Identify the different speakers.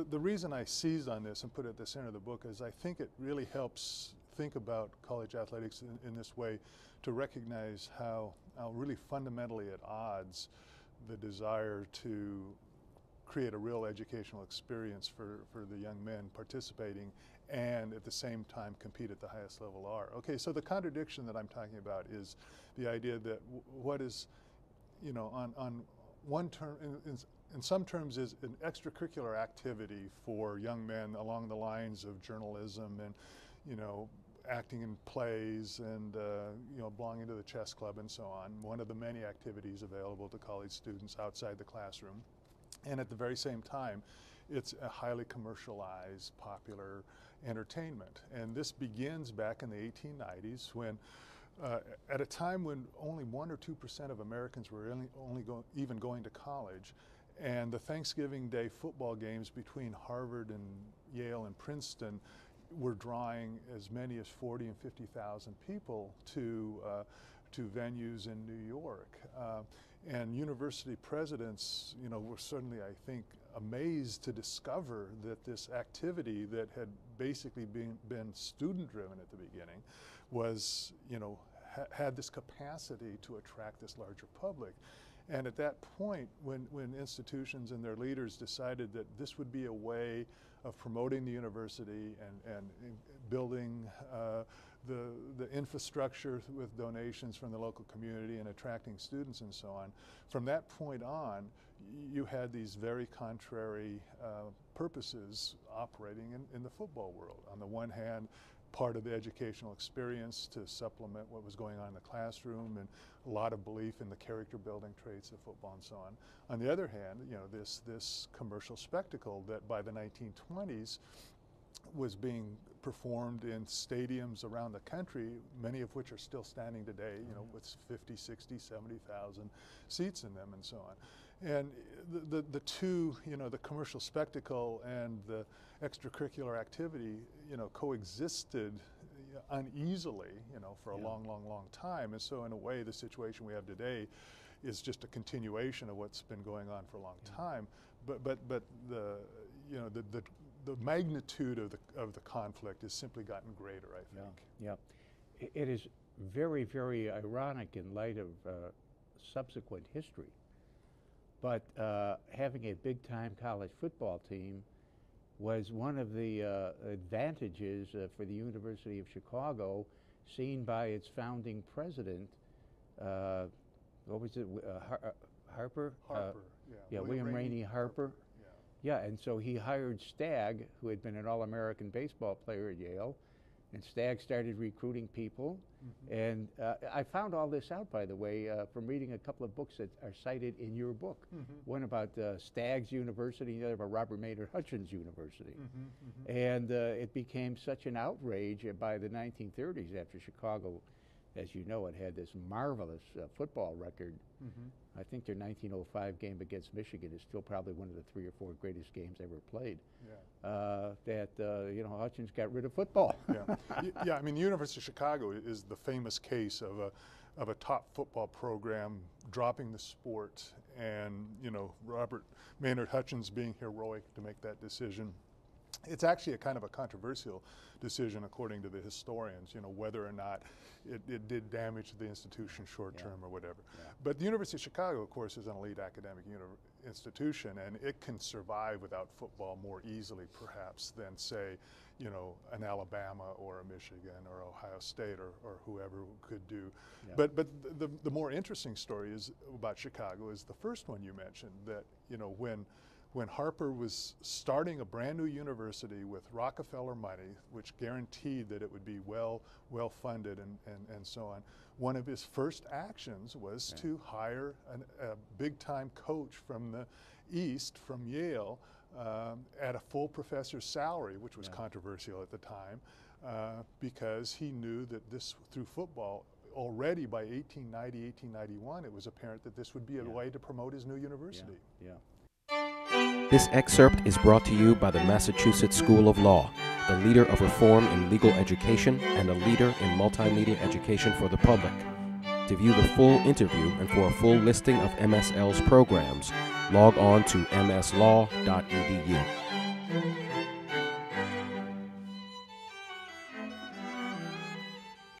Speaker 1: the reason I seized on this and put it at the center of the book is I think it really helps think about college athletics in this way, to recognize how really fundamentally at odds the desire to create a real educational experience for the young men participating and at the same time compete at the highest level are. Okay, so the contradiction that I'm talking about is the idea that what is, you know, on one term, in some terms is an extracurricular activity for young men along the lines of journalism and, you know, acting in plays and, you know, belonging to the chess club and so on. One of the many activities available to college students outside the classroom. And at the very same time, it's a highly commercialized, popular entertainment. And this begins back in the 1890s when, at a time when only 1 or 2% of Americans were even going to college, and the Thanksgiving Day football games between Harvard and Yale and Princeton were drawing as many as 40 and 50,000 people to venues in New York. And university presidents, you know, were certainly, I think, amazed to discover that this activity that had basically been student-driven at the beginning was, you know, had this capacity to attract this larger public. And at that point, when institutions and their leaders decided that this would be a way of promoting the university and building the infrastructure with donations from the local community and attracting students and so on, from that point on, you had these very contrary purposes operating in the football world. On the one hand, part of the educational experience to supplement what was going on in the classroom, and a lot of belief in the character building traits of football and so on. On the other hand, you know, this commercial spectacle that by the 1920s was being performed in stadiums around the country, many of which are still standing today, you know, with 50, 60, 70,000 seats in them and so on. And the two, you know, the commercial spectacle and the extracurricular activity, you know, coexisted uneasily, you know, for a long time. And so in a way, the situation we have today is just a continuation of what's been going on for a long time. But the, you know, the magnitude of the conflict has simply gotten greater, I think.
Speaker 2: Yeah. It is very, very ironic in light of subsequent history. But having a big-time college football team was one of the advantages for the University of Chicago, seen by its founding president. What was it? Harper?
Speaker 1: Harper,
Speaker 2: yeah. William Rainey Harper. Yeah, and so he hired Stagg, who had been an All-American baseball player at Yale, and Stagg started recruiting people. And I found all this out, by the way, from reading a couple of books that are cited in your book. One about Stagg's University, the other about Robert Maynard Hutchins University. And it became such an outrage by the 1930s after Chicago, as you know, it had this marvelous football record. I think their 1905 game against Michigan is still probably one of the 3 or 4 greatest games ever played. You know, Hutchins got rid of football.
Speaker 1: Yeah, I mean, the University of Chicago is the famous case of a top football program dropping the sport, and, you know, Robert Maynard Hutchins being heroic to make that decision. It's actually a kind of a controversial decision, according to the historians, you know, whether or not it did damage to the institution short term or whatever. But the University of Chicago, of course, is an elite academic institution, and it can survive without football more easily, perhaps, than, say, you know, an Alabama or a Michigan or Ohio State or whoever could do. But the more interesting story is about Chicago is the first one you mentioned, that, you know, when Harper was starting a brand new university with Rockefeller money, which guaranteed that it would be well funded and so on, one of his first actions was to hire a big-time coach from the East, from Yale, at a full professor's salary, which was controversial at the time, because he knew that this, through football, already by 1890, 1891, it was apparent that this would be a way to promote his new university.
Speaker 3: This excerpt is brought to you by the Massachusetts School of Law, the leader of reform in legal education and a leader in multimedia education for the public. To view the full interview and for a full listing of MSL's programs, log on to mslaw.edu.